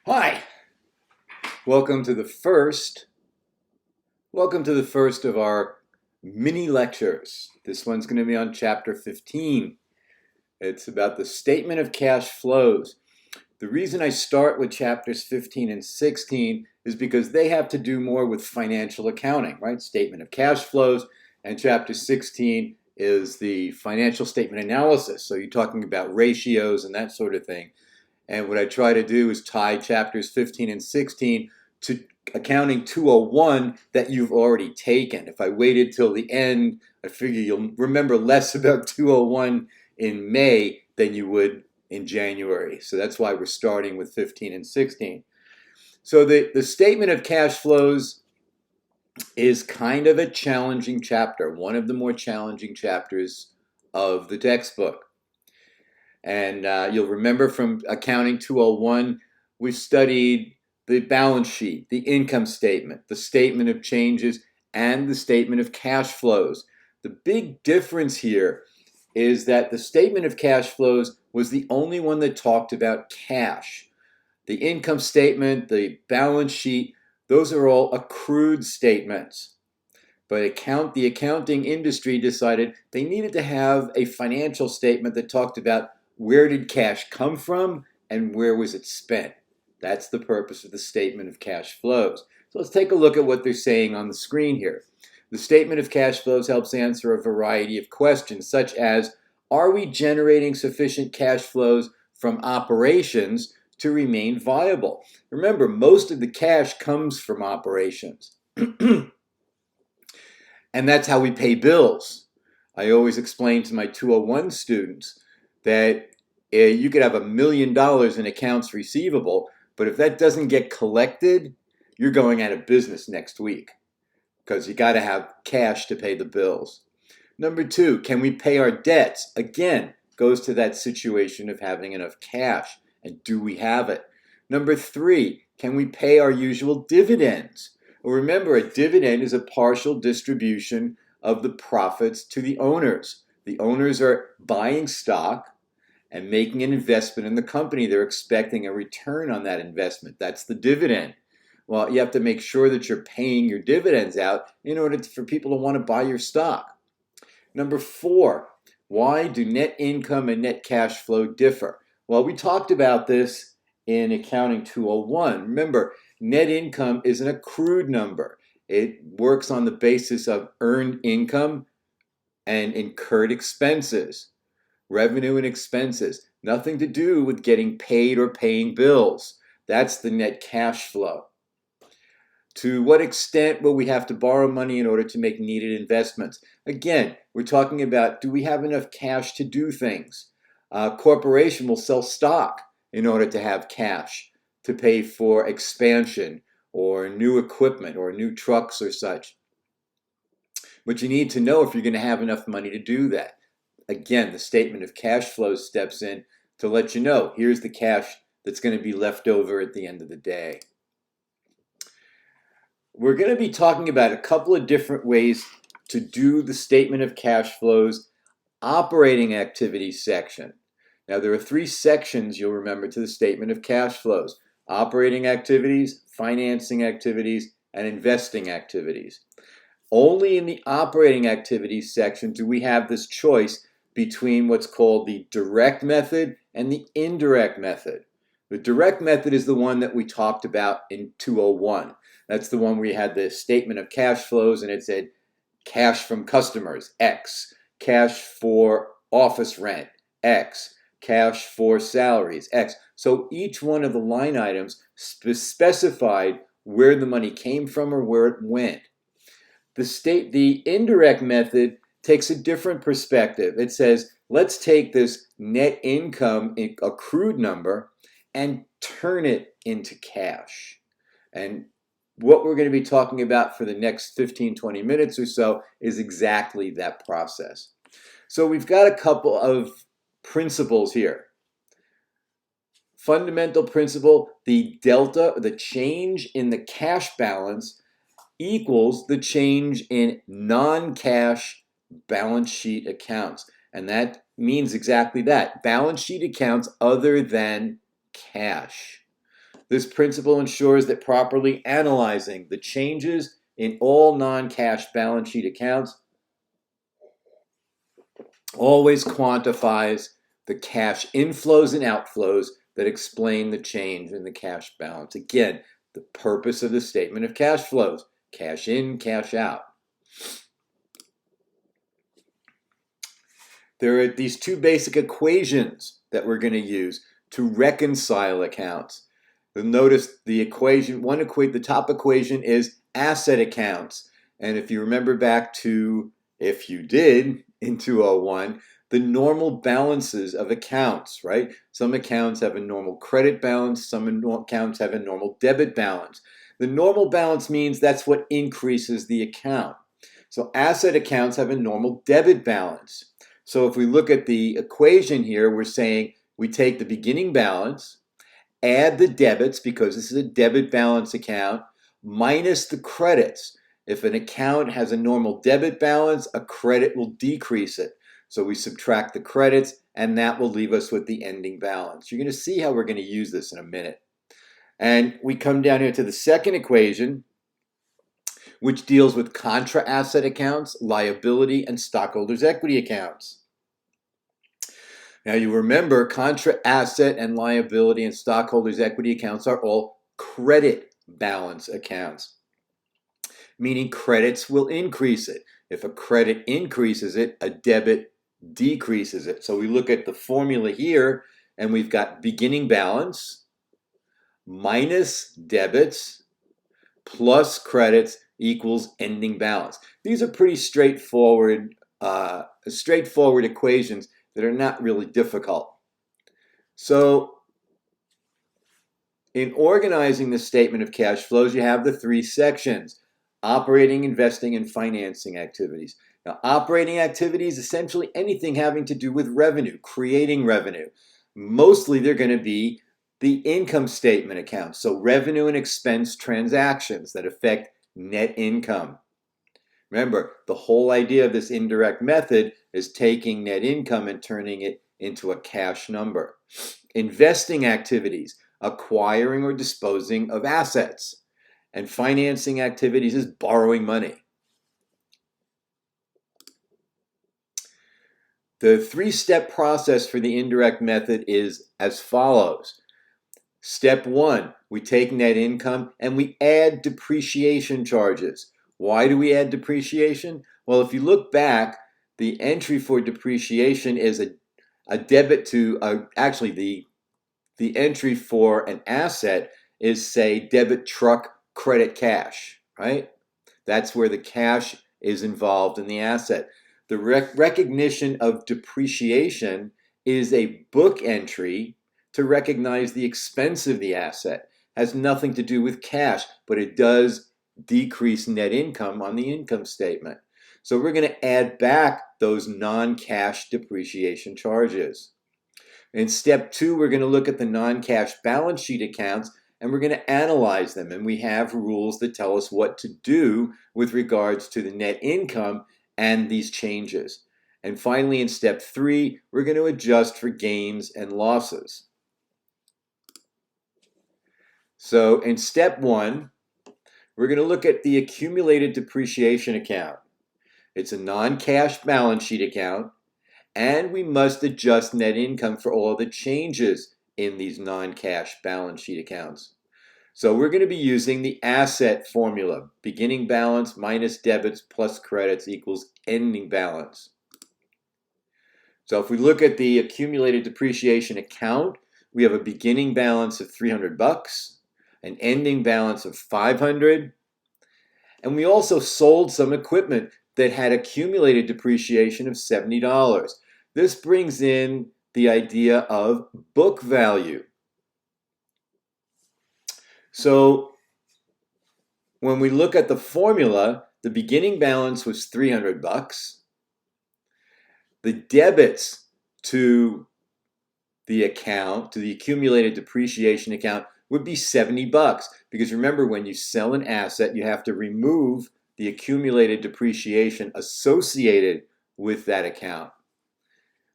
Hi, welcome to the first of our mini lectures. This one's going to be on chapter 15. It's about the statement of cash flows. The reason I start with chapters 15 and 16 is because they have to do more with financial accounting, right? Statement of cash flows, and chapter 16 is the financial statement analysis. So you're talking about ratios and that sort of thing. And what I try to do is tie chapters 15 and 16 to accounting 201 that you've already taken. If I waited till the end, I figure you'll remember less about 201 in May than you would in January. So that's why we're starting with 15 and 16. So the statement of cash flows is kind of a challenging chapter, one of the more challenging chapters of the textbook. And you'll remember from Accounting 201, we studied the balance sheet, the income statement, the statement of changes, and the statement of cash flows. The big difference here is that the statement of cash flows was the only one that talked about cash. The income statement, the balance sheet, those are all accrued statements. But the accounting industry decided they needed to have a financial statement that talked about where did cash come from and where was it spent. That's the purpose of the statement of cash flows. So let's take a look at what they're saying on the screen here. The statement of cash flows helps answer a variety of questions, such as, are we generating sufficient cash flows from operations to remain viable? Remember, most of the cash comes from operations. And that's how we pay bills. I always explain to my 201 students that you could have $1 million in accounts receivable, but if that doesn't get collected, you're going out of business next week because you got to have cash to pay the bills. Number two, can we pay our debts? Again, goes to that situation of having enough cash, and do we have it? Number three, can we pay our usual dividends? Well, remember, a dividend is a partial distribution of the profits to the owners. The owners are buying stock and making an investment in the company. They're expecting a return on that investment. That's the dividend. Well, you have to make sure that you're paying your dividends out in order for people to want to buy your stock. Number four, why do net income and net cash flow differ? Well, we talked about this in Accounting 201. Remember, net income is an accrued number. It works on the basis of earned income and incurred expenses, revenue and expenses. Nothing to do with getting paid or paying bills. That's the net cash flow. To what extent will we have to borrow money in order to make needed investments? Again, we're talking about, do we have enough cash to do things? A corporation will sell stock in order to have cash to pay for expansion or new equipment or new trucks or such. But you need to know if you're going to have enough money to do that. Again, the statement of cash flows steps in to let you know, here's the cash that's going to be left over at the end of the day. We're going to be talking about a couple of different ways to do the statement of cash flows operating activities section. Now, there are three sections you'll remember to the statement of cash flows: operating activities, financing activities, and investing activities. Only in the operating activities section do we have this choice between what's called the direct method and the indirect method. The direct method is the one that we talked about in 201. That's the one where you had the statement of cash flows and it said cash from customers, X, cash for office rent, X, cash for salaries, X. So each one of the line items specified where the money came from or where it went. The indirect method takes a different perspective. It says, let's take this net income accrued number and turn it into cash. And what we're going to be talking about for the next 15-20 minutes or so is exactly that process. So we've got a couple of principles here. Fundamental principle, the delta, the change in the cash balance equals the change in non-cash balance sheet accounts. And that means exactly that. Balance sheet accounts other than cash. This principle ensures that properly analyzing the changes in all non-cash balance sheet accounts always quantifies the cash inflows and outflows that explain the change in the cash balance. Again, the purpose of the statement of cash flows: cash in, cash out. There are these two basic equations that we're going to use to reconcile accounts. You'll notice the equation, the top equation is asset accounts. And if you remember back to, if you did, in 201, the normal balances of accounts, right? Some accounts have a normal credit balance, some accounts have a normal debit balance. The normal balance means that's what increases the account. So asset accounts have a normal debit balance. So if we look at the equation here, we're saying we take the beginning balance, add the debits, because this is a debit balance account, minus the credits. If an account has a normal debit balance, a credit will decrease it. So we subtract the credits, and that will leave us with the ending balance. You're going to see how we're going to use this in a minute. And we come down here to the second equation, which deals with contra asset accounts, liability, and stockholders' equity accounts. Now you remember, contra asset and liability and stockholders' equity accounts are all credit balance accounts, meaning credits will increase it. If a credit increases it, a debit decreases it. So we look at the formula here, and we've got beginning balance minus debits plus credits equals ending balance. These are pretty straightforward equations that are not really difficult. So in organizing the statement of cash flows, you have the three sections: operating, investing, and financing activities. Now, operating activities, essentially anything having to do with revenue, creating revenue. Mostly they're going to be the income statement accounts, so revenue and expense transactions that affect net income. Remember, the whole idea of this indirect method is taking net income and turning it into a cash number. Investing activities, acquiring or disposing of assets. And financing activities is borrowing money. The three-step process for the indirect method is as follows. Step one, we take net income and we add depreciation charges. Why do we add depreciation? Well, if you look back, the entry for depreciation is a debit to, actually the entry for an asset is, say, debit truck, credit cash, right? That's where the cash is involved in the asset. The recognition of depreciation is a book entry to recognize the expense of the asset. It has nothing to do with cash, but it does decrease net income on the income statement. So we're going to add back those non-cash depreciation charges. In step two, we're going to look at the non-cash balance sheet accounts, and we're going to analyze them. And we have rules that tell us what to do with regards to the net income and these changes. And finally, in step three, we're going to adjust for gains and losses. So in step one, we're going to look at the accumulated depreciation account. It's a non-cash balance sheet account, and we must adjust net income for all the changes in these non-cash balance sheet accounts. So we're going to be using the asset formula: beginning balance minus debits plus credits equals ending balance. So if we look at the accumulated depreciation account, we have a beginning balance of $300, an ending balance of $500, and we also sold some equipment that had accumulated depreciation of $70. This brings in the idea of book value. So when we look at the formula, the beginning balance was $300. The debits to the account, to the accumulated depreciation account, would be $70. Because remember, when you sell an asset, you have to remove the accumulated depreciation associated with that account.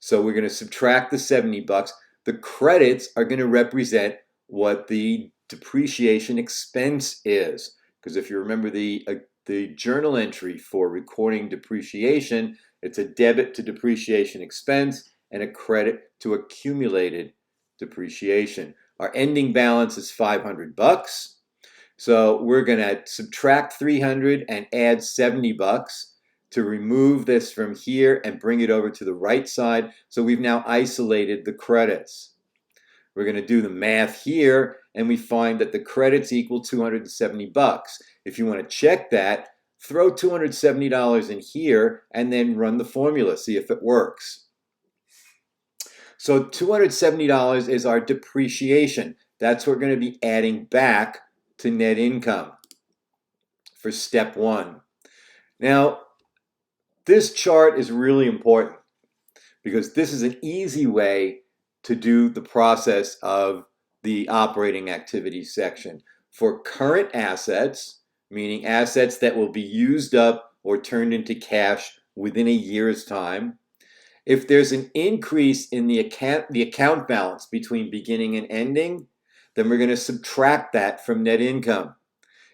So we're going to subtract the $70. The credits are going to represent what the depreciation expense is. Because if you remember the journal entry for recording depreciation, it's a debit to depreciation expense and a credit to accumulated depreciation. Our ending balance is $500. So we're going to subtract 300 and add 70 bucks to remove this from here and bring it over to the right side. So we've now isolated the credits. We're going to do the math here, and we find that the credits equal 270 bucks. If you want to check that, throw $270 in here and then run the formula, see if it works. So $270 is our depreciation. That's what we're going to be adding back to net income for step one. Now, this chart is really important because this is an easy way to do the process of the operating activity section. For current assets, meaning assets that will be used up or turned into cash within a year's time, if there's an increase in the account balance between beginning and ending, then we're going to subtract that from net income.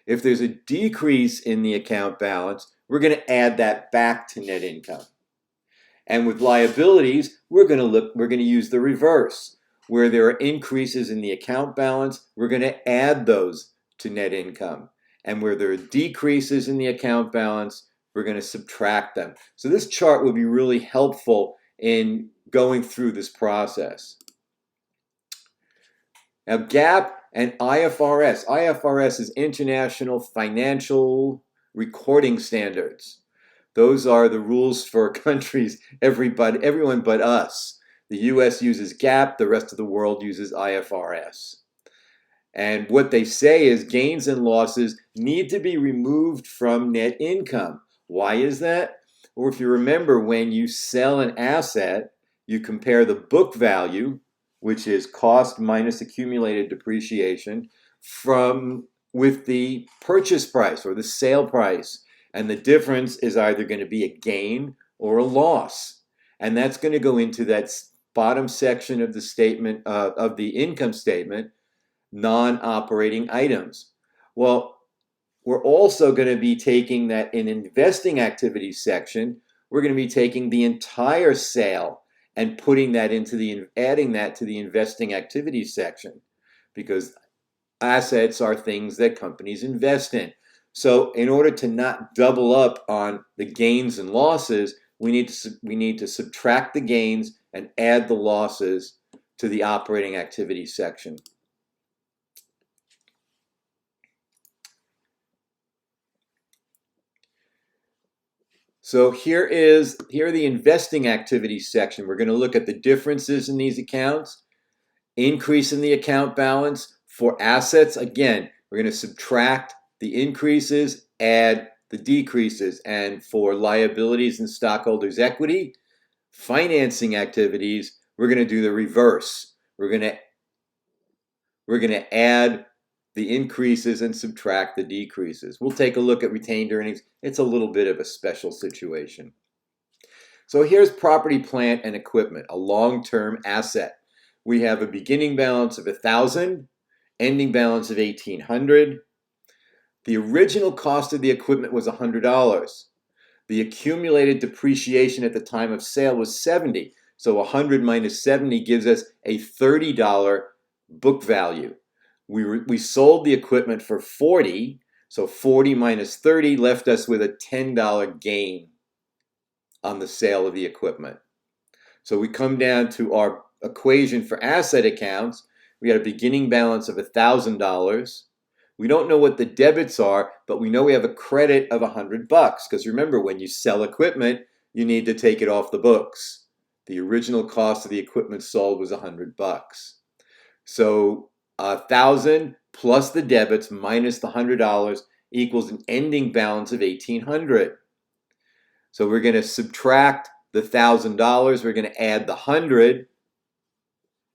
If there's a decrease in the account balance, we're going to add that back to net income. And with liabilities, we're going to use the reverse. Where there are increases in the account balance, we're going to add those to net income. And where there are decreases in the account balance, we're going to subtract them. So this chart will be really helpful in going through this process. Now, GAAP and IFRS. IFRS is International Financial Recording Standards. Those are the rules for countries, everyone but us. The US uses GAAP, the rest of the world uses IFRS. And what they say is gains and losses need to be removed from net income. Why is that? Or if you remember, when you sell an asset, you compare the book value, which is cost minus accumulated depreciation, with the purchase price or the sale price. And the difference is either going to be a gain or a loss. And that's going to go into that bottom section of the statement of the income statement, non-operating items. Well, we're also going to be taking that in investing activities section. We're going to be taking the entire sale and adding that to the investing activities section, because assets are things that companies invest in. So in order to not double up on the gains and losses, we need to subtract the gains and add the losses to the operating activities section. So here are the investing activities section. We're going to look at the differences in these accounts. Increase in the account balance for assets. Again, we're going to subtract the increases, add the decreases. And for liabilities and stockholders' equity, financing activities, we're going to do the reverse. We're going to add the increases and subtract the decreases. We'll take a look at retained earnings. It's a little bit of a special situation. So here's property, plant, and equipment, a long-term asset. We have a beginning balance of $1,000, ending balance of $1,800. The original cost of the equipment was $100. The accumulated depreciation at the time of sale was $70. So 100 minus 70 gives us a $30 book value. We sold the equipment for $40, so 40 minus 30 left us with a $10 gain on the sale of the equipment. So we come down to our equation for asset accounts. We got a beginning balance of $1,000. We don't know what the debits are, but we know we have a credit of $100, because remember, when you sell equipment, you need to take it off the books. The original cost of the equipment sold was $100. So 1,000 plus the debits minus the $100 equals an ending balance of $1,800. So we're going to subtract the $1,000. We're going to add the 100,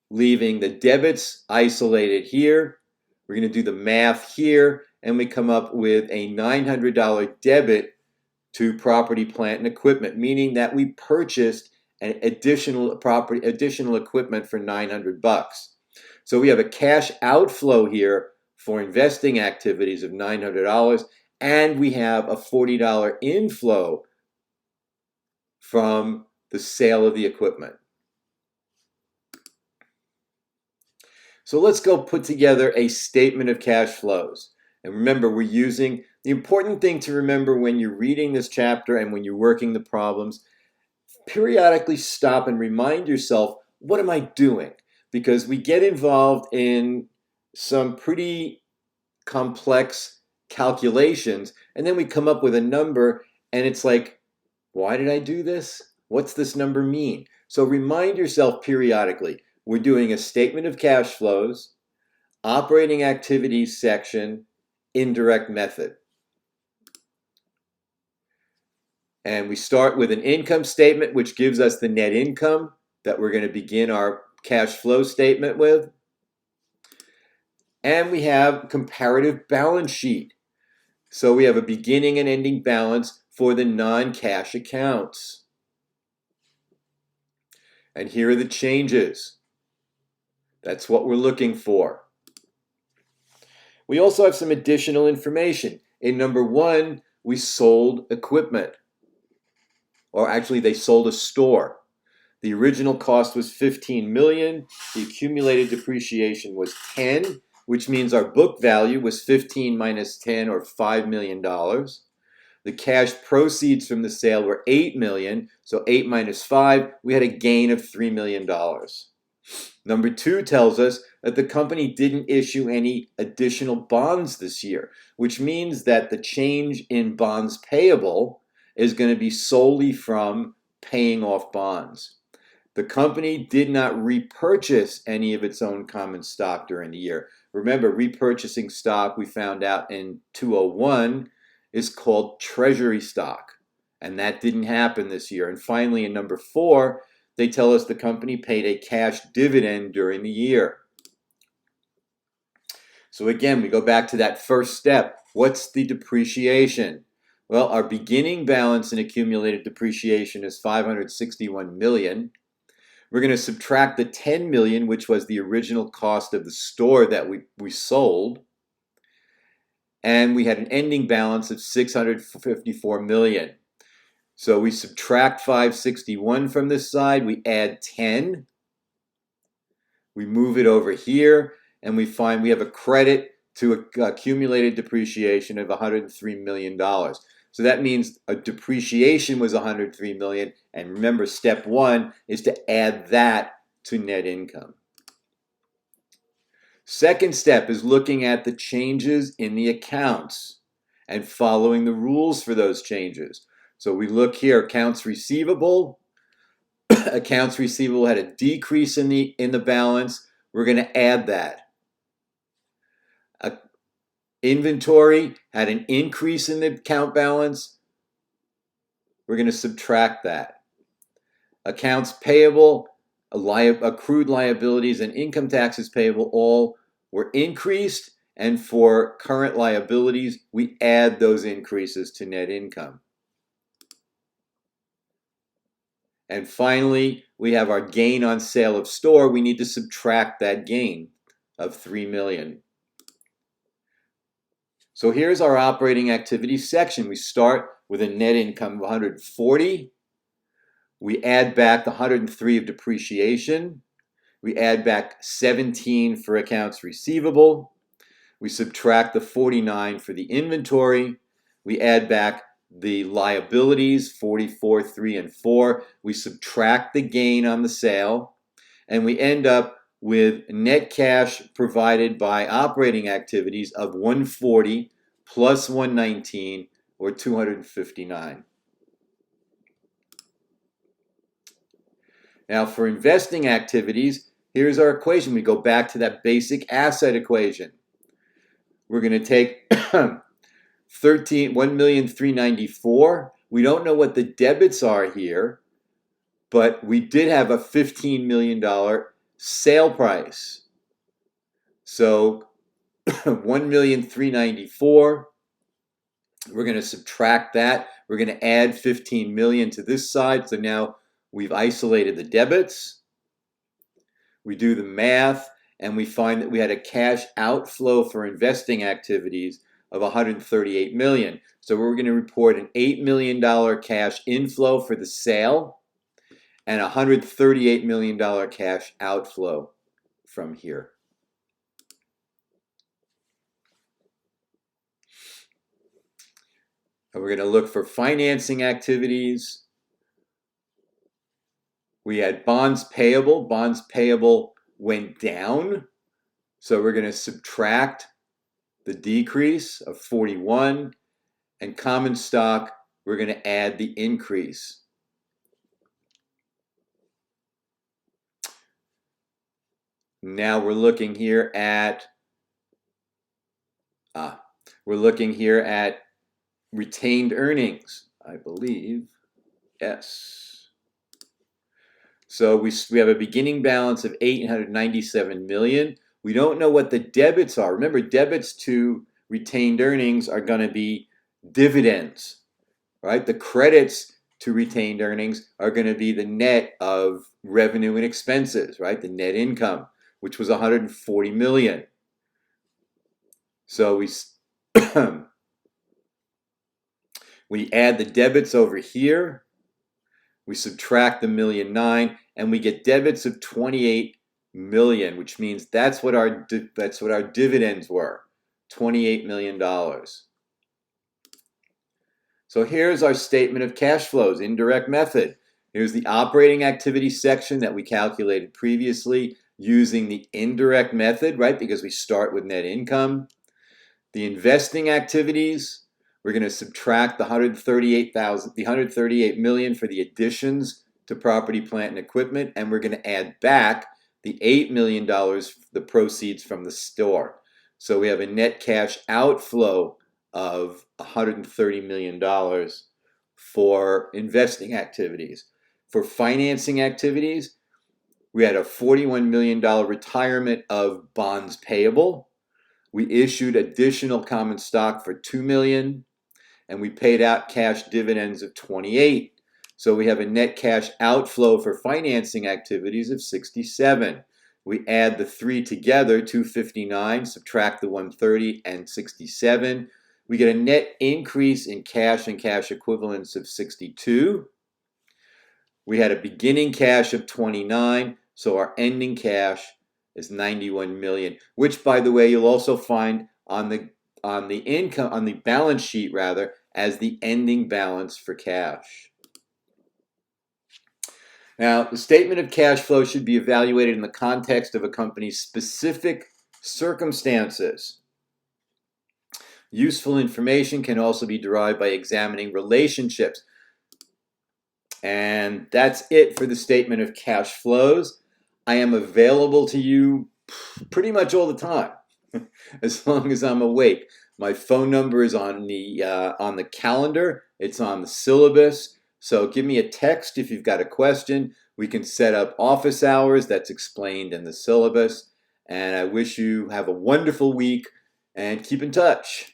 leaving the debits isolated here. We're going to do the math here, and we come up with a $900 debit to property, plant, and equipment, meaning that we purchased an additional equipment for $900. So we have a cash outflow here for investing activities of $900, and we have a $40 inflow from the sale of the equipment. So let's go put together a statement of cash flows. And remember, we're using the important thing to remember when you're reading this chapter and when you're working the problems, periodically stop and remind yourself, what am I doing? Because we get involved in some pretty complex calculations, and then we come up with a number, and it's like, why did I do this? What's this number mean? So remind yourself periodically, we're doing a statement of cash flows, operating activities section, indirect method. And we start with an income statement, which gives us the net income that we're going to begin our cash flow statement with. And we have comparative balance sheet. So we have a beginning and ending balance for the non-cash accounts. And here are the changes. That's what we're looking for. We also have some additional information. In number 1, we sold equipment. Or actually, they sold a store. The original cost was $15 million. The accumulated depreciation was 10, which means our book value was 15 minus 10, or $5 million. The cash proceeds from the sale were $8 million, so 8 minus 5, we had a gain of $3 million. Number 2 tells us that the company didn't issue any additional bonds this year, which means that the change in bonds payable is going to be solely from paying off bonds. The company did not repurchase any of its own common stock during the year. Remember, repurchasing stock, we found out in 201, is called treasury stock. And that didn't happen this year. And finally, in number 4, they tell us the company paid a cash dividend during the year. So again, we go back to that first step. What's the depreciation? Well, our beginning balance in accumulated depreciation is $561 million. We're going to subtract the $10 million, which was the original cost of the store that we sold. And we had an ending balance of $654 million. So we subtract 561 from this side, we add 10. We move it over here, and we find we have a credit to accumulated depreciation of $103 million. So that means a depreciation was $103 million. And remember, step 1 is to add that to net income. Second step is looking at the changes in the accounts and following the rules for those changes. So we look here, accounts receivable. Accounts receivable had a decrease in the balance. We're going to add that. Inventory had an increase in the account balance. We're going to subtract that. Accounts payable, accrued liabilities, and income taxes payable all were increased. And for current liabilities, we add those increases to net income. And finally, we have our gain on sale of store. We need to subtract that gain of $3 million. So here's our operating activities section. We start with a net income of 140. We add back the 103 of depreciation. We add back 17 for accounts receivable. We subtract the 49 for the inventory. We add back the liabilities, 44, 3, and 4. We subtract the gain on the sale. And we end up with net cash provided by operating activities of 140 plus 119, or 259. Now for investing activities, here's our equation. We go back to that basic asset equation. We're going to take 1,394,000. We don't know what the debits are here, but we did have a $15 million sale price. So 1,394,000. We're going to subtract that. We're going to add 15 million to this side. So now we've isolated the debits. We do the math, and we find that we had a cash outflow for investing activities of $138 million. So we're going to report an $8 million cash inflow for the sale and a $138 million cash outflow from here. And we're going to look for financing activities. We had bonds payable. Bonds payable went down. So we're going to subtract the decrease of 41. And common stock, we're going to add the increase. Now we're looking here at retained earnings, I believe. Yes. So we have a beginning balance of $897 million. We don't know what the debits are. Remember, debits to retained earnings are going to be dividends, right? The credits to retained earnings are going to be the net of revenue and expenses, right? The net income, which was $140 million. So we add the debits over here. We subtract the $1.9 million, and we get debits of $28 million, which means that's what our dividends were, $28 million. So here's our statement of cash flows, indirect method. Here's the operating activity section that we calculated previously using the indirect method, right? Because we start with net income. The investing activities, we're going to subtract the $138 million for the additions to property, plant, and equipment, and we're going to add back the $8 million, the proceeds from the store. So we have a net cash outflow of $130 million for investing activities. For financing activities, we had a $41 million retirement of bonds payable. We issued additional common stock for $2 million, and we paid out cash dividends of $28. So we have a net cash outflow for financing activities of $67. We add the three together, $259, subtract the $130 and $67. We get a net increase in cash and cash equivalents of $62. We had a beginning cash of $29, so our ending cash is $91 million, which, by the way, you'll also find on the balance sheet rather as the ending balance for cash. Now, the statement of cash flow should be evaluated in the context of a company's specific circumstances. Useful information can also be derived by examining relationships. And that's it for the statement of cash flows. I am available to you pretty much all the time, as long as I'm awake. My phone number is on the calendar. It's on the syllabus. So give me a text if you've got a question. We can set up office hours. That's explained in the syllabus. And I wish you have a wonderful week and keep in touch.